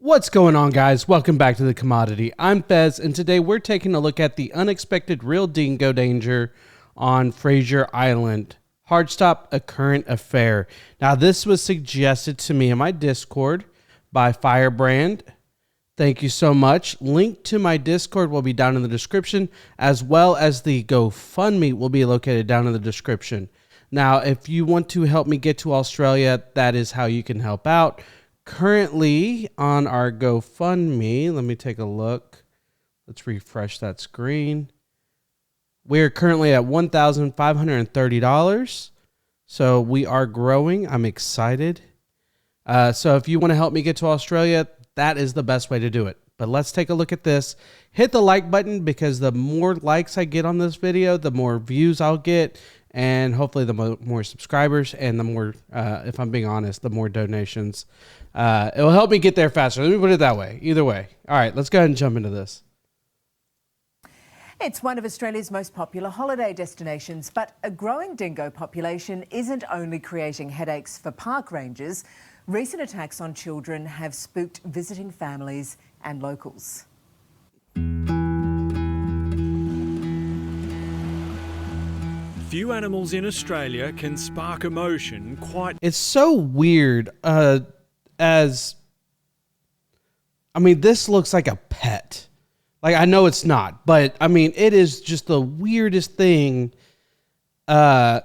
What's going on, guys? Welcome back to The Commodity. I'm Fez, and today we're taking a look at the unexpected real dingo danger on Fraser Island. Hard stop, a current affair. Now, this was suggested to me in my Discord by Firebrand. Thank you so much. Link to my Discord will be down in the description, as well as the GoFundMe will be located down in the description. Now, if you want to help me get to Australia, that is how you can help out. Currently on our GoFundMe, let me take a look. Let's refresh that screen. We're currently at $1,530. So we are growing. I'm excited. So if you want to help me get to Australia, that is the best way to do it. But let's take a look at this. Hit the like button because the more likes I get on this video, the more views I'll get. And hopefully the more subscribers and the more, if I'm being honest, the more donations. It will help me get there faster. Let me put it that way. Either way. All right, let's go ahead and jump into this. It's one of Australia's most popular holiday destinations, but a growing dingo population isn't only creating headaches for park rangers. Recent attacks on children have spooked visiting families and locals. Few animals in Australia can spark emotion quite... It's so weird. This looks like a pet. Like, I know it's not, but I mean, it is just the weirdest thing.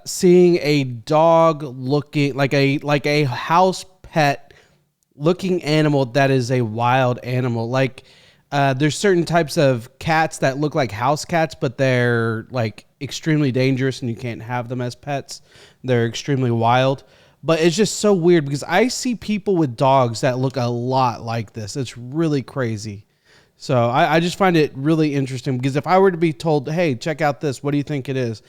Seeing a dog looking like a house pet looking animal that is a wild animal. Like, there's certain types of cats that look like house cats, but they're like extremely dangerous and you can't have them as pets. They're extremely wild. But it's just so weird because I see people with dogs that look a lot like this. It's really crazy. So I just find it really interesting because if I were to be told, hey, check out this, what do you think it is?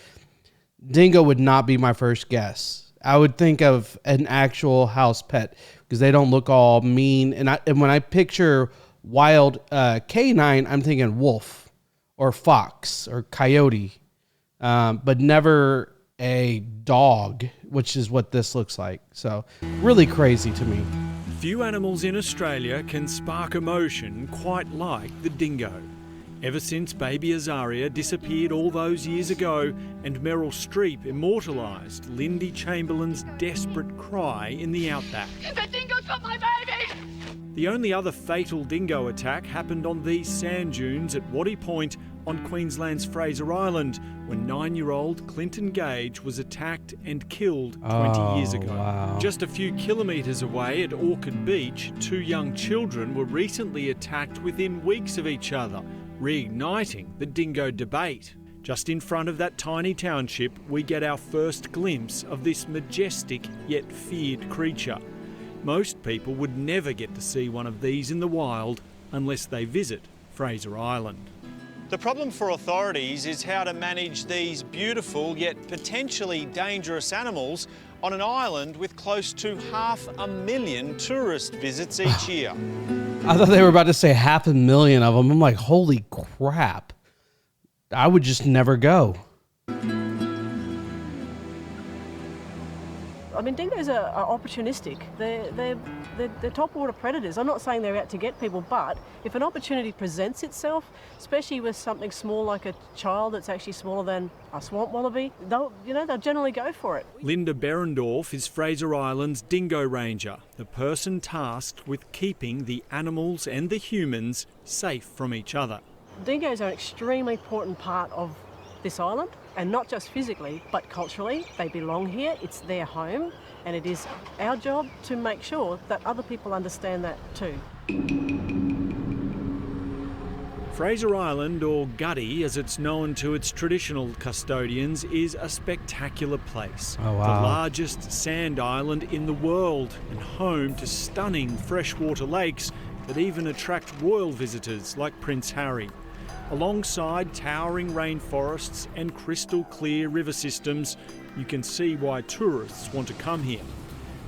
Dingo would not be my first guess. I would think of an actual house pet because they don't look all mean. And when I picture wild canine, I'm thinking wolf or fox or coyote, but never a dog, which is what this looks like. So really crazy to me. Few animals in Australia can spark emotion quite like the dingo. Ever since baby Azaria disappeared all those years ago and Meryl Streep immortalised Lindy Chamberlain's desperate cry in the outback. The dingo's got my baby! The only other fatal dingo attack happened on these sand dunes at Waddy Point on Queensland's Fraser Island when 9-year-old Clinton Gage was attacked and killed 20 years ago. Wow. Just a few kilometres away at Orchard Beach, 2 young children were recently attacked within weeks of each other, reigniting the dingo debate. Just in front of that tiny township, we get our first glimpse of this majestic yet feared creature. Most people would never get to see one of these in the wild unless they visit Fraser Island. The problem for authorities is how to manage these beautiful yet potentially dangerous animals on an island with close to 500,000 tourist visits each year. I thought they were about to say 500,000 of them. I'm like, holy crap. I would just never go. I mean, dingoes are opportunistic. They're top-water predators. I'm not saying they're out to get people, but if an opportunity presents itself, especially with something small like a child that's actually smaller than a swamp wallaby, they'll generally go for it. Linda Berendorf is Fraser Island's dingo ranger, the person tasked with keeping the animals and the humans safe from each other. Dingoes are an extremely important part of this island, and not just physically, but culturally. They belong here, it's their home, and it is our job to make sure that other people understand that too. Fraser Island, or Gutty as it's known to its traditional custodians, is a spectacular place. Oh, wow. The largest sand island in the world and home to stunning freshwater lakes that even attract royal visitors like Prince Harry. Alongside towering rainforests and crystal clear river systems, you can see why tourists want to come here.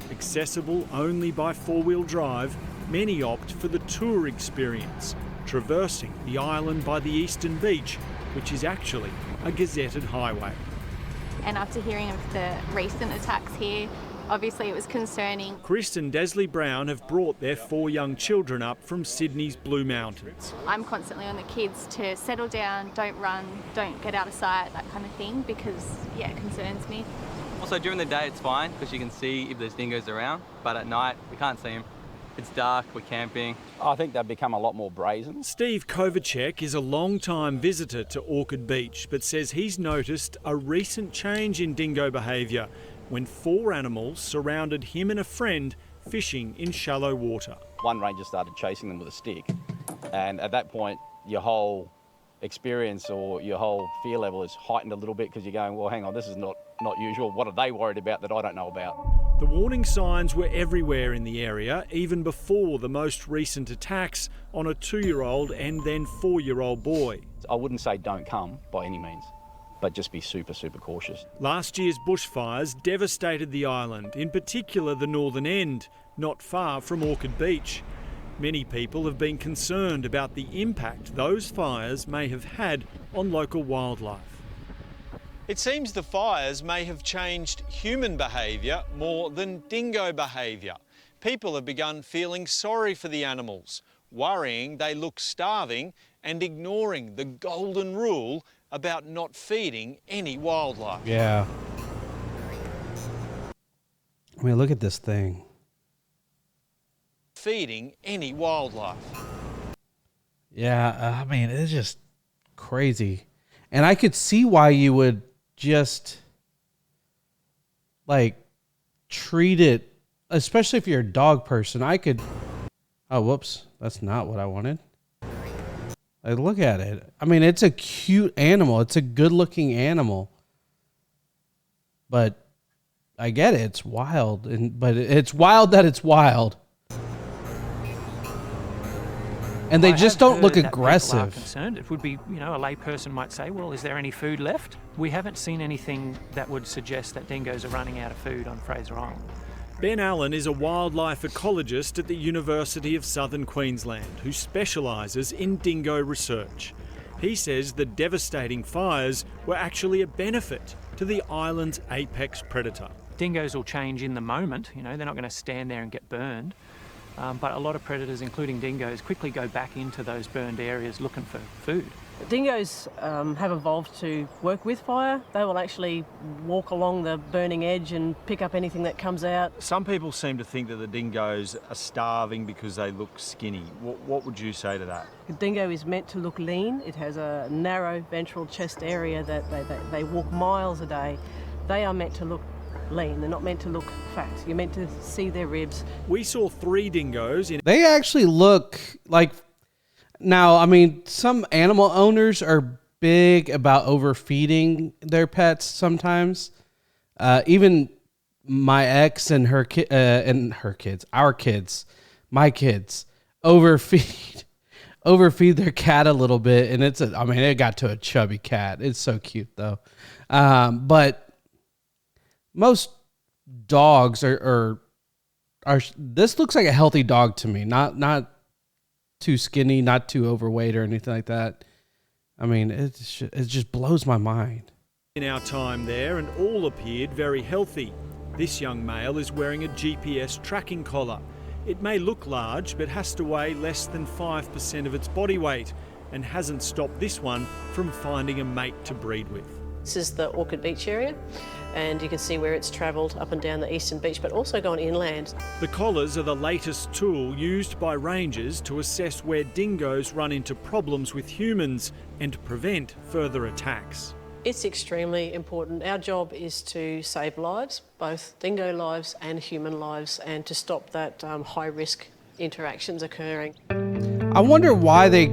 Accessible only by four-wheel drive, many opt for the tour experience, traversing the island by the eastern beach, which is actually a gazetted highway. And after hearing of the recent attacks here, Obviously it was concerning. Chris and Desley Brown have brought their 4 young children up from Sydney's Blue Mountains. I'm constantly on the kids to settle down, don't run, don't get out of sight, that kind of thing, because, yeah, it concerns me. Also, during the day it's fine because you can see if there's dingoes around, but at night we can't see them. It's dark, we're camping. I think they've become a lot more brazen. Steve Kovacek is a long-time visitor to Orchid Beach, but says he's noticed a recent change in dingo behaviour when 4 animals surrounded him and a friend fishing in shallow water. One ranger started chasing them with a stick, and at that point your whole experience or your whole fear level is heightened a little bit because you're going, well, hang on, this is not usual. What are they worried about that I don't know about? The warning signs were everywhere in the area, even before the most recent attacks on a 2-year-old and then 4-year-old boy. I wouldn't say don't come by any means, but just be super, super cautious. Last year's bushfires devastated the island, in particular the northern end, not far from Orchid Beach. Many people have been concerned about the impact those fires may have had on local wildlife. It seems the fires may have changed human behaviour more than dingo behaviour. People have begun feeling sorry for the animals, worrying they look starving and ignoring the golden rule about not feeding any wildlife. Yeah. I mean, look at this thing. Feeding any wildlife. Yeah, I mean, it's just crazy. And I could see why you would just, like, treat it, especially if you're a dog person. I could... Oh, whoops. That's not what I wanted. Like, look at it. I mean, it's a cute animal. It's a good-looking animal. But I get it. It's wild. But it's wild that it's wild. And they just don't look aggressive. People are concerned. It would be, a layperson might say, well, is there any food left? We haven't seen anything that would suggest that dingoes are running out of food on Fraser Island. Ben Allen is a wildlife ecologist at the University of Southern Queensland who specialises in dingo research. He says the devastating fires were actually a benefit to the island's apex predator. Dingoes will change in the moment, they're not going to stand there and get burned. But a lot of predators, including dingoes, quickly go back into those burned areas looking for food. Dingoes have evolved to work with fire. They will actually walk along the burning edge and pick up anything that comes out. Some people seem to think that the dingoes are starving because they look skinny. What would you say to that? The dingo is meant to look lean. It has a narrow ventral chest area that they walk miles a day. They are meant to look lean. They're not meant to look fat. You're meant to see their ribs. We saw 3 dingoes in... They actually look like... Now, I mean, some animal owners are big about overfeeding their pets sometimes. Even my ex and our kids, my kids, overfeed their cat a little bit, and it got to a chubby cat. It's so cute though. But most dogs are this looks like a healthy dog to me. Not too skinny, not too overweight or anything like that. I mean, it just blows my mind. In our time there, and all appeared very healthy. This young male is wearing a GPS tracking collar. It may look large, but has to weigh less than 5% of its body weight, and hasn't stopped this one from finding a mate to breed with. This is the Orchid Beach area, and you can see where it's travelled up and down the eastern beach, but also gone inland. The collars are the latest tool used by rangers to assess where dingoes run into problems with humans and to prevent further attacks. It's extremely important. Our job is to save lives, both dingo lives and human lives, and to stop that high-risk interactions occurring. I wonder why they...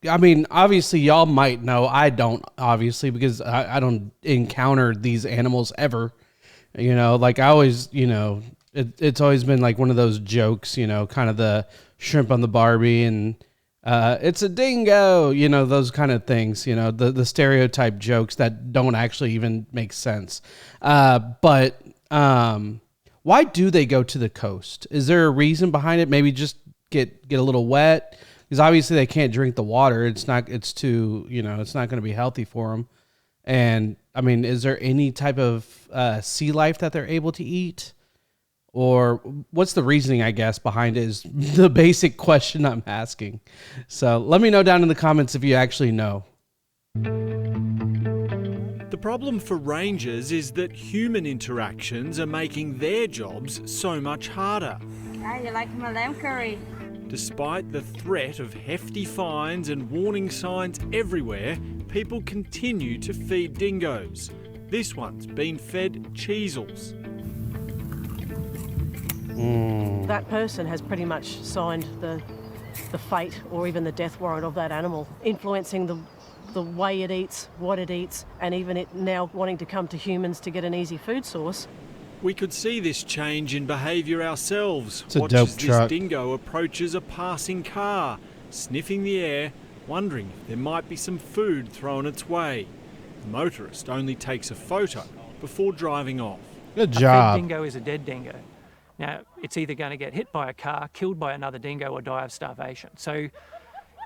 I mean, obviously, y'all might know. I don't, obviously, because I don't encounter these animals ever. Like I always, it's always been like one of those jokes, kind of the shrimp on the Barbie and it's a dingo, those kind of things, the stereotype jokes that don't actually even make sense. But why do they go to the coast? Is there a reason behind it? Maybe just get a little wet? Because obviously they can't drink the water. It's not going to be healthy for them. And I mean, is there any type of sea life that they're able to eat? Or what's the reasoning, I guess, behind it is the basic question I'm asking. So let me know down in the comments if you actually know. The problem for rangers is that human interactions are making their jobs so much harder. You like my lamb curry? Despite the threat of hefty fines and warning signs everywhere, people continue to feed dingoes. This one's been fed cheesels. That person has pretty much signed the fate or even the death warrant of that animal, influencing the way it eats, what it eats, and even it now wanting to come to humans to get an easy food source. We could see this change in behaviour ourselves. It's a Watch dope as truck. this dingo approaches a passing car, sniffing the air, wondering if there might be some food thrown its way. The motorist only takes a photo before driving off. Good A fed job. dingo is a dead dingo. Now, it's either going to get hit by a car, killed by another dingo, or die of starvation. So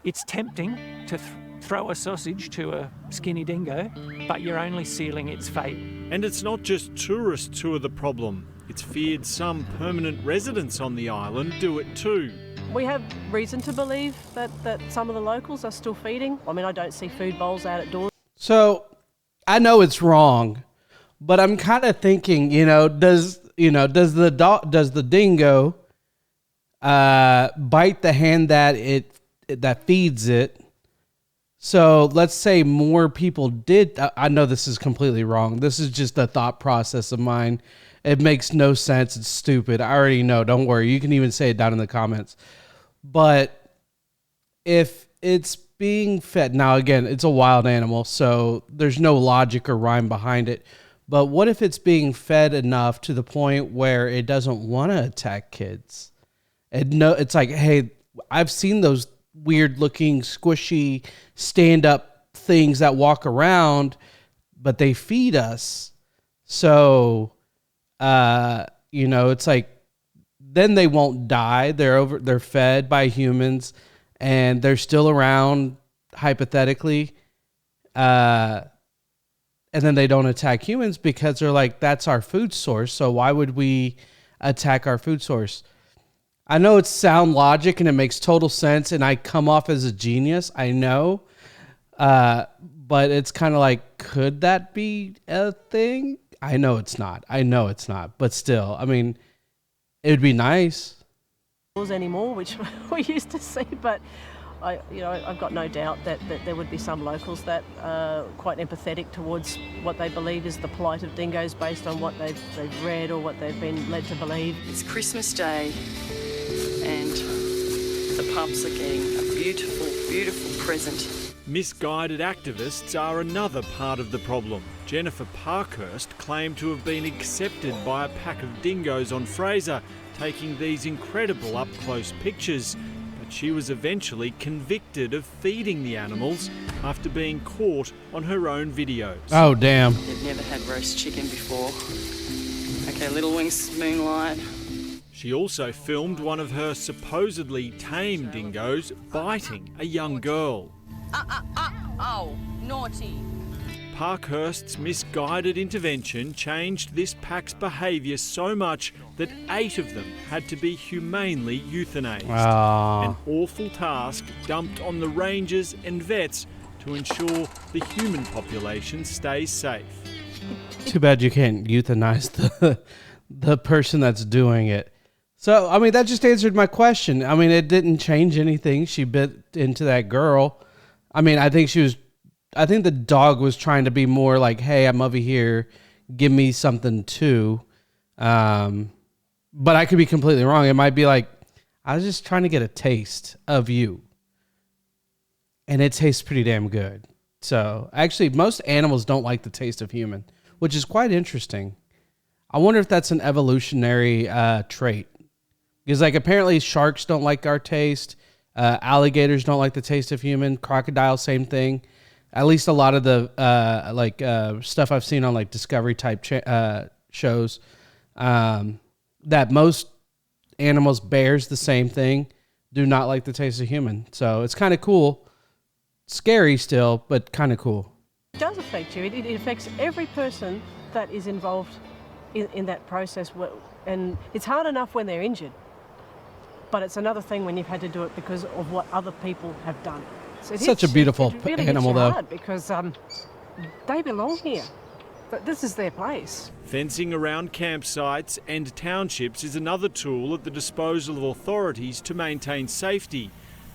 it's tempting to throw a sausage to a skinny dingo, but you're only sealing its fate. And it's not just tourists who are the problem. It's feared some permanent residents on the island do it too. We have reason to believe that some of the locals are still feeding. I mean, I don't see food bowls out at doors. So I know it's wrong, but I'm kind of thinking, does the dingo bite the hand that feeds it? So let's say more people did. I know this is completely wrong. This is just a thought process of mine. It makes no sense. It's stupid. I already know. Don't worry. You can even say it down in the comments. But if it's being fed, now again, it's a wild animal, so there's no logic or rhyme behind it. But what if it's being fed enough to the point where it doesn't want to attack kids? It's like, hey, I've seen those weird looking squishy stand up things that walk around, but they feed us. So, it's like, then they won't die. They're fed by humans and they're still around hypothetically. And then they don't attack humans because they're like, that's our food source. So why would we attack our food source? I know it's sound logic and it makes total sense. And I come off as a genius. I know. But it's kind of like, could that be a thing? I know it's not. But still, I mean, it would be nice. Anymore, which we used to see, but I've got no doubt that there would be some locals that are quite empathetic towards what they believe is the plight of dingoes based on what they've read or what they've been led to believe. It's Christmas Day and the pups are getting a beautiful, beautiful present. Misguided activists are another part of the problem. Jennifer Parkhurst claimed to have been accepted by a pack of dingoes on Fraser, taking these incredible up-close pictures. But she was eventually convicted of feeding the animals after being caught on her own videos. Oh, damn. They've never had roast chicken before. Okay, Little Wings Moonlight. She also filmed one of her supposedly tame dingoes biting a young girl. Oh, naughty. Parkhurst's misguided intervention changed this pack's behaviour so much that 8 of them had to be humanely euthanized. An awful task dumped on the rangers and vets to ensure the human population stays safe. Too bad you can't euthanize the person that's doing it. So, I mean, that just answered my question. I mean, it didn't change anything. She bit into that girl. I mean, I think the dog was trying to be more like, hey, I'm over here. Give me something too. But I could be completely wrong. It might be like, I was just trying to get a taste of you. And it tastes pretty damn good. So actually, most animals don't like the taste of human, which is quite interesting. I wonder if that's an evolutionary trait. Because like apparently sharks don't like our taste. Alligators don't like the taste of human. Crocodile, same thing. At least a lot of the stuff I've seen on like Discovery type shows, that most animals, bears, the same thing, do not like the taste of human. So it's kind of cool. Scary still, but kind of cool. It does affect you. It affects every person that is involved in that process. And it's hard enough when they're injured, but it's another thing when you've had to do it because of what other people have done. So Such a beautiful really animal, hits you though. hard because they belong here. But this is their place. Fencing around campsites and townships is another tool at the disposal of authorities to maintain safety.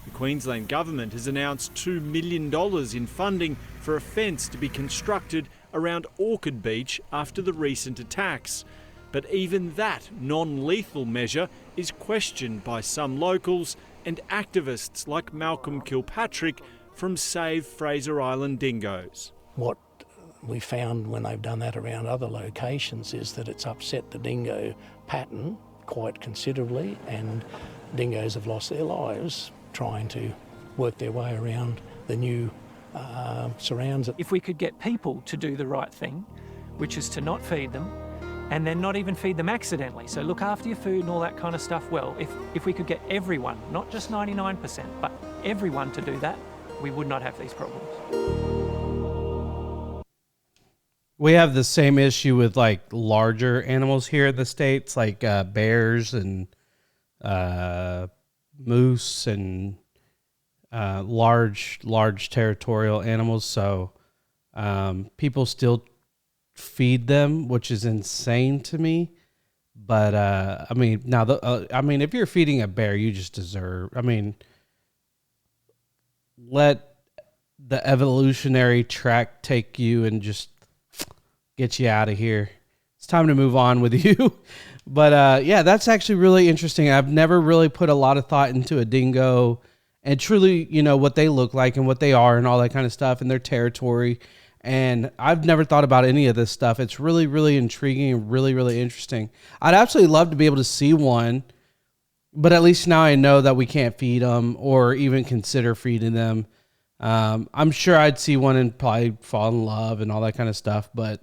The Queensland Government has announced $2 million in funding for a fence to be constructed around Orchard Beach after the recent attacks. But even that non-lethal measure is questioned by some locals and activists like Malcolm Kilpatrick from Save Fraser Island Dingoes. What we found when they've done that around other locations is that it's upset the dingo pattern quite considerably, and dingoes have lost their lives trying to work their way around the new surrounds. If we could get people to do the right thing, which is to not feed them, and then not even feed them accidentally, so look after your food and all that kind of stuff, well, if we could get everyone, not just 99%, but everyone to do that, we would not have these problems. We have the same issue with like larger animals here in the States, like bears and moose and large territorial animals. So people still feed them, which is insane to me. But I mean, now if you're feeding a bear, you just deserve. I mean, let the evolutionary track take you and just get you out of here. It's time to move on with you. But yeah, that's actually really interesting. I've never really put a lot of thought into a dingo and truly, what they look like and what they are and all that kind of stuff and their territory. And I've never thought about any of this stuff. It's really, really intriguing and really, really interesting. I'd absolutely love to be able to see one, but at least now I know that we can't feed them or even consider feeding them. I'm sure I'd see one and probably fall in love and all that kind of stuff, but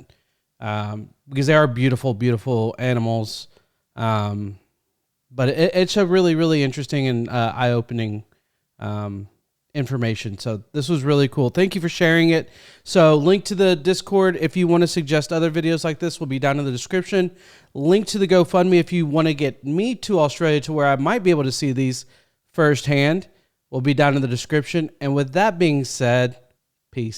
because they are beautiful, beautiful animals. But it's a really, really interesting and eye-opening information. So this was really cool. Thank you for sharing it. So link to the Discord if you want to suggest other videos like this will be down in the description. Link to the GoFundMe if you want to get me to Australia to where I might be able to see these firsthand will be down in the description. And with that being said, peace.